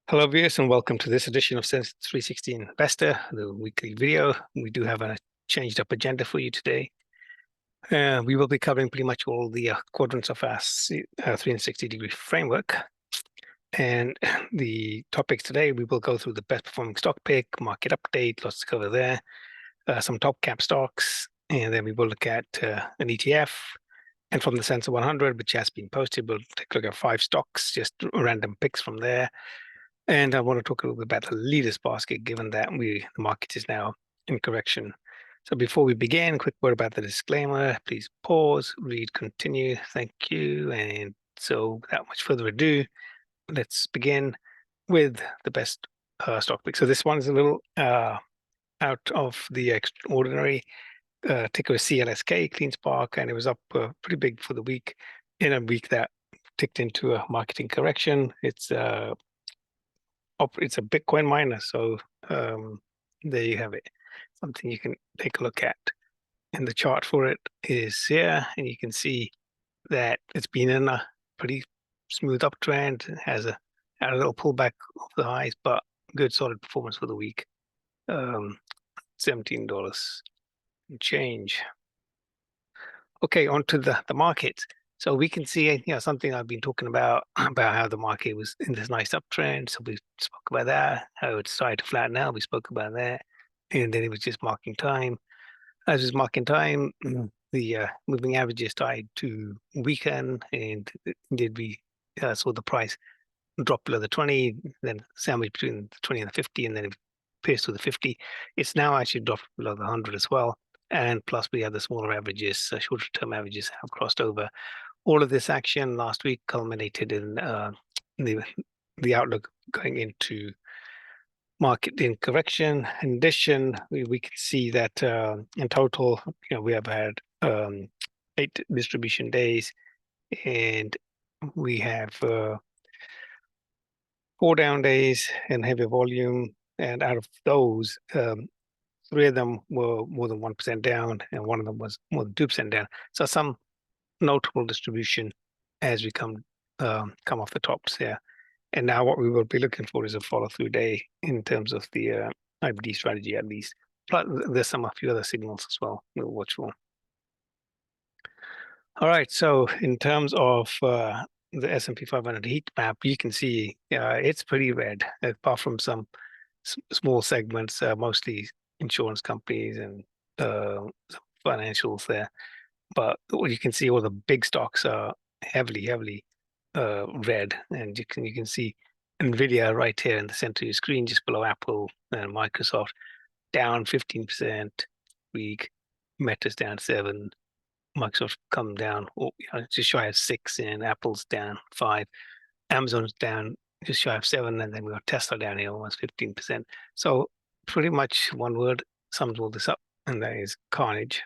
Hello viewers and welcome to this edition of snsr360 Investor, the weekly video. We do have a changed up agenda for you today. We will be covering pretty much all the quadrants of our 360-degree framework. And the topics today, we will go through the best performing stock pick, market update, lots to cover there, some top cap stocks, and then we will look at an ETF. And from the Sensor 100, which has been posted, we'll take a look at 5 stocks, just random picks from there. And I want to talk a little bit about the leaders basket, given that the market is now in correction. So before we begin, quick word about the disclaimer. Please pause, read, continue. Thank you. And so without much further ado, let's begin with the best stock pick. So this one is a little out of the extraordinary. Ticker is CLSK, Clean Spark, and it was up pretty big for the week in a week that ticked into a marketing correction. It's a Bitcoin miner, so there you have it. Something you can take a look at. And the chart for it is here, and you can see that it's been in a pretty smooth uptrend. It has had a little pullback of the highs, but good solid performance for the week. $17 and change. Okay, on to the market. So we can see, something I've been talking about how the market was in this nice uptrend. So we spoke about that, how it started to flatten out. We spoke about that, and then it was just marking time. As it was marking time, the moving averages started to weaken, and indeed we saw the price drop below the 20, then sandwich between the 20 and the 50, and then it pierced through the 50. It's now actually dropped below the 100 as well. And plus we have the smaller averages, shorter term averages have crossed over. All of this action last week culminated in the outlook going into market in correction. In addition, we can see that in total, we have had 8 distribution days, and we have 4 down days and heavy volume. And out of those, 3 of them were more than 1% down, and 1 of them was more than 2% down. So some notable distribution as we come off the tops here. And now what we will be looking for is a follow-through day in terms of the IBD strategy, at least. But there's a few other signals as well we'll watch for. All right, so in terms of the S&P 500 heat map, you can see it's pretty red, apart from some small segments, mostly insurance companies and some financials there. But you can see all the big stocks are heavily red, and you can see Nvidia right here in the center of your screen, just below Apple and Microsoft, down 15% week. Meta's down 7%. Microsoft come down just shy of 6%, and Apple's down 5%. Amazon's down just shy of 7%, and then we got Tesla down here almost 15%. So pretty much one word sums all this up, and that is carnage.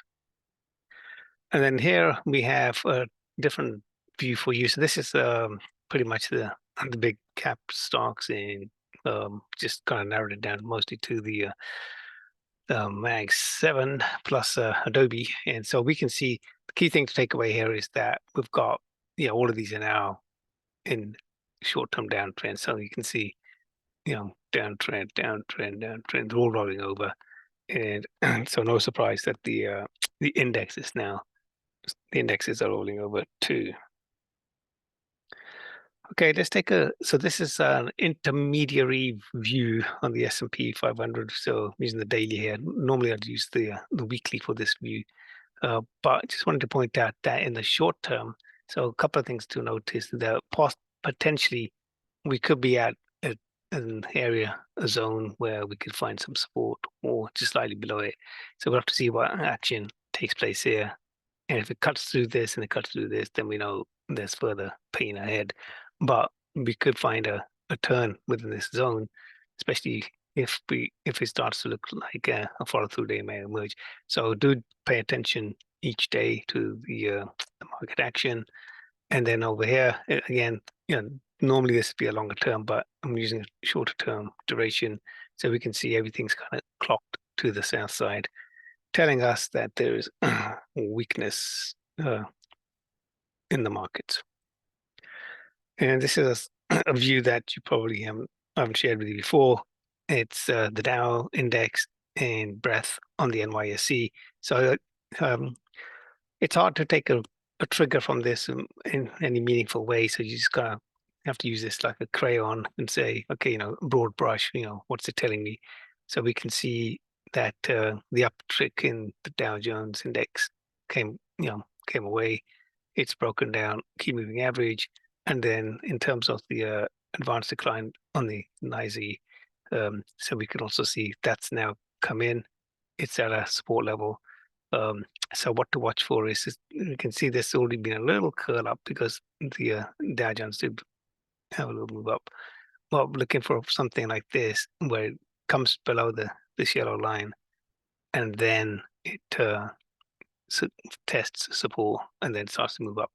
And then here we have a different view for you. So this is pretty much the big cap stocks, and just kind of narrowed it down mostly to the Mag 7 plus Adobe. And so we can see the key thing to take away here is that we've got all of these are now in short-term downtrend. So you can see downtrend, they're all rolling over, and so no surprise that the indexes are rolling over too. Okay, let's take so this is an intermediary view on the S&P 500. So I'm using the daily here. Normally I'd use the weekly for this view, but I just wanted to point out that in the short term, so a couple of things to notice, that potentially we could be at an area, a zone where we could find some support or just slightly below it. So we'll have to see what action takes place here. And if it cuts through this and it cuts through this, then we know there's further pain ahead. But we could find a turn within this zone, especially if it starts to look like a follow-through day may emerge. So do pay attention each day to the market action. And then over here, again, normally this would be a longer term, but I'm using a shorter term duration, so we can see everything's kind of clocked to the south side, telling us that there is weakness in the markets. And this is a view that you probably haven't I haven't shared with you before. It's the Dow index and breadth on the NYSE. So um, it's hard to take a trigger from this in any meaningful way. So you just gotta have to use this like a crayon and say, okay, broad brush, what's it telling me? So we can see that the uptick in the Dow Jones index came away. It's broken down, key moving average, and then in terms of the advanced decline on the NYSE, so we can also see that's now come in. It's at a support level. Um, so what to watch for is you can see there's already been a little curl up because the Dow Jones did have a little move up. Well, looking for something like this where it comes below this yellow line and then it su- tests support and then starts to move up,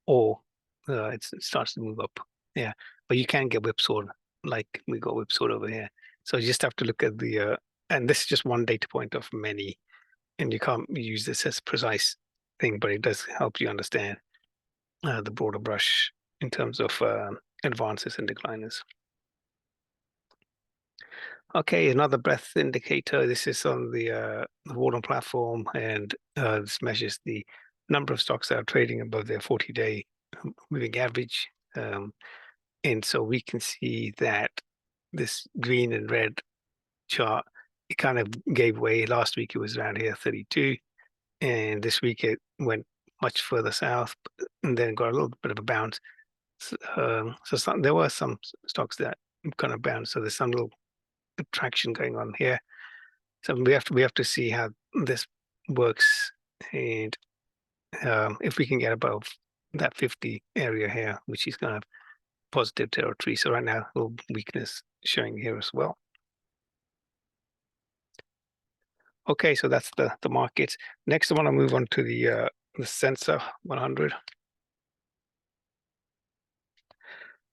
or it starts to move up. Yeah, but you can get whipsawed like we got whipsawed over here. So you just have to look at the and this is just one data point of many, and you can't use this as precise thing, but it does help you understand the broader brush in terms of advances and decliners. Okay, another breadth indicator. This is on the Wharton platform, and this measures the number of stocks that are trading above their 40-day moving average. And so we can see that this green and red chart, it kind of gave way. Last week it was around here, 32. And this week it went much further south and then got a little bit of a bounce. There were some stocks that kind of bounced. So there's some little traction going on here. So we have to see how this works, and if we can get above that 50 area here, which is kind of positive territory. So right now, a little weakness showing here as well. Okay, so that's the markets. Next, I want to move on to the sensor 100.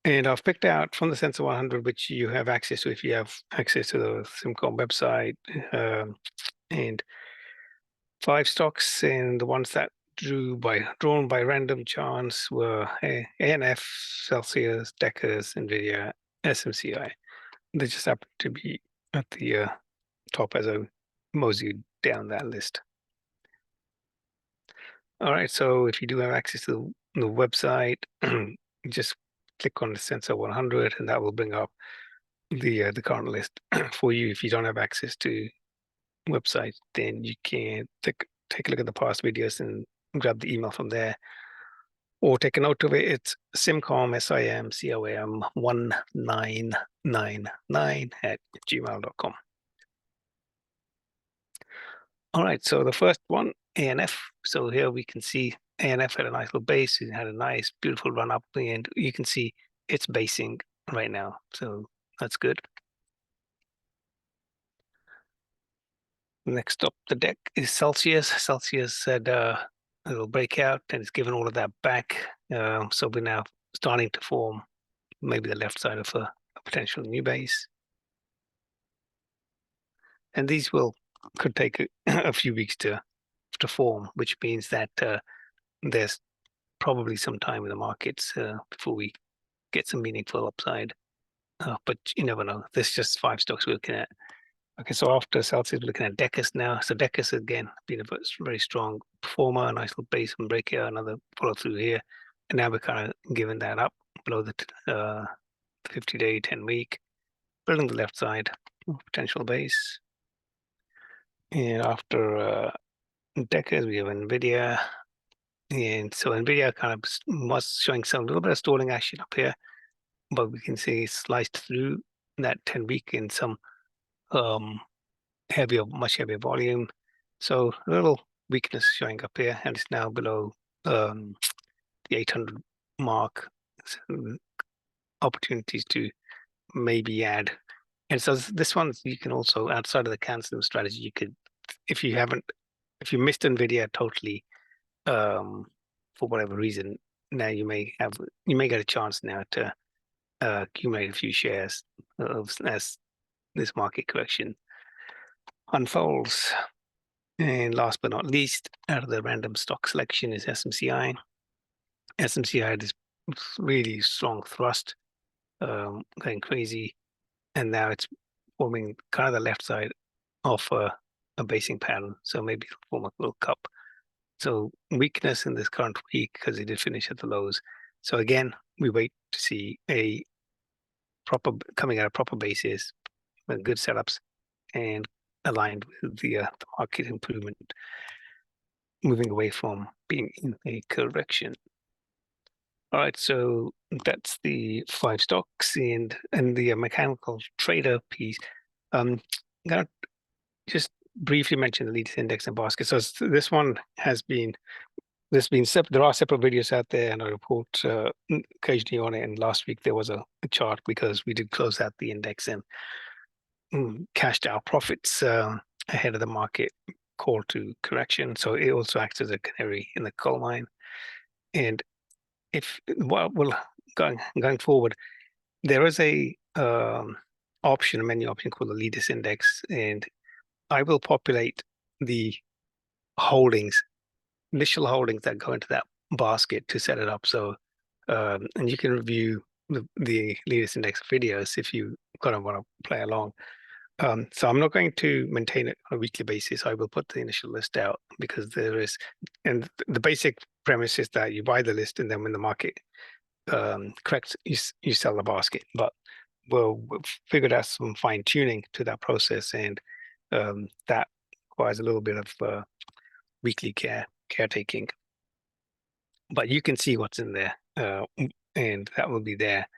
And I've picked out from the Sensor 100, which you have access to if you have access to the SimCom website, and 5 stocks. And the ones that drawn by random chance were ANF, Celsius, Deckers, NVIDIA, SMCI. They just happen to be at the top as I mosey down that list. All right, so if you do have access to the website, just click on the Sensor 100, and that will bring up the current list for you. If you don't have access to website, then you can take a look at the past videos and grab the email from there, or take a note of it. It's simcom SIMCOM 1999 at gmail.com. All right, so the first one, ANF. So here we can see ANF had a nice little base. It had a nice, beautiful run up, and you can see it's basing right now. So that's good. Next up the deck is Celsius. Celsius had a little breakout and it's given all of that back. So we're now starting to form maybe the left side of a potential new base. And these could take a few weeks to form, which means that there's probably some time in the markets before we get some meaningful upside. But you never know. There's just 5 stocks we're looking at. Okay, so after Celsius, we're looking at Decus now. So Decus again been a very strong performer, a nice little base and break here, another follow through here, and now we're kind of giving that up below the 50-day, 10-week, building the left side potential base. And after Decus, we have Nvidia, and so Nvidia kind of was showing some little bit of stalling action up here, but we can see it's sliced through that 10-week in some much heavier volume. So a little weakness showing up here, and it's now below the 800 mark. So opportunities to maybe add. And so this one, you can also, outside of the cancel strategy, you could, if you missed NVIDIA totally, for whatever reason, now you may get a chance now to accumulate a few shares as this market correction unfolds. And last but not least, out of the random stock selection is SMCI. SMCI had this really strong thrust, going crazy. and now it's forming kind of the left side of a basing pattern. So maybe it'll form a little cup. So weakness in this current week because it did finish at the lows. So again, we wait to see a proper coming at a proper basis with good setups and aligned with the market improvement, moving away from being in a correction. All right, so that's the 5 stocks and the mechanical trader piece. I'm gonna just briefly mention the leaders index and basket. So this one has been there are separate videos out there, and I report occasionally on it. And last week there was a chart because we did close out the index and cashed our profits ahead of the market call to correction. So it also acts as a canary in the coal mine. And if well going forward, there is a menu option called the leaders index, and I will populate the holdings, initial holdings that go into that basket to set it up. So and you can review the leaders index videos if you kind of want to play along. So I'm not going to maintain it on a weekly basis. I will put the initial list out because there is, and the basic premise is that you buy the list and then when the market corrects, you sell the basket. But we've figured out some fine tuning to that process, and that requires a little bit of weekly caretaking. But you can see what's in there, and that will be there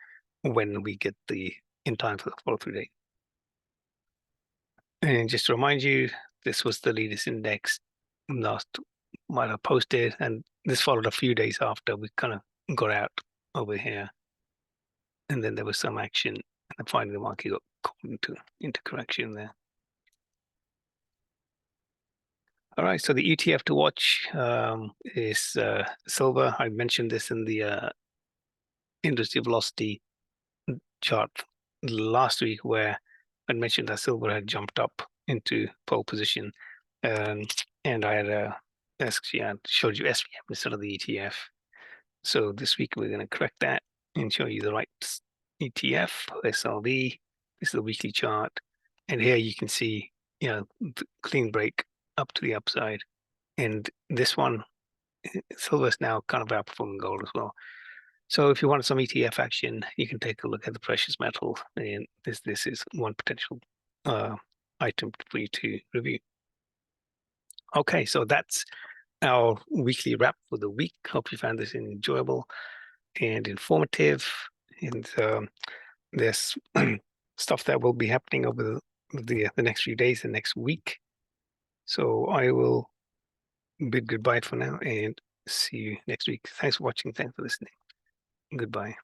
when we get in time for the follow-through date. And just to remind you, this was the leaders index last might have posted, and this followed a few days after we kind of got out over here. And then there was some action, and finally the market got called into correction there. All right, so the ETF to watch is silver. I mentioned this in the industry velocity chart last week, where I mentioned that silver had jumped up into pole position, and I had actually I showed you SPM instead of the ETF. So this week we're going to correct that and show you the right ETF, SLV. This is the weekly chart, and here you can see, the clean break up to the upside. And this one, silver is now kind of outperforming gold as well. So if you want some ETF action, you can take a look at the precious metal, and this is one potential item for you to review. Okay, so that's our weekly wrap for the week. Hope you found this enjoyable and informative. And there's stuff that will be happening over the next few days and next week. So I will bid goodbye for now and see you next week. Thanks for watching. Thanks for listening. Goodbye.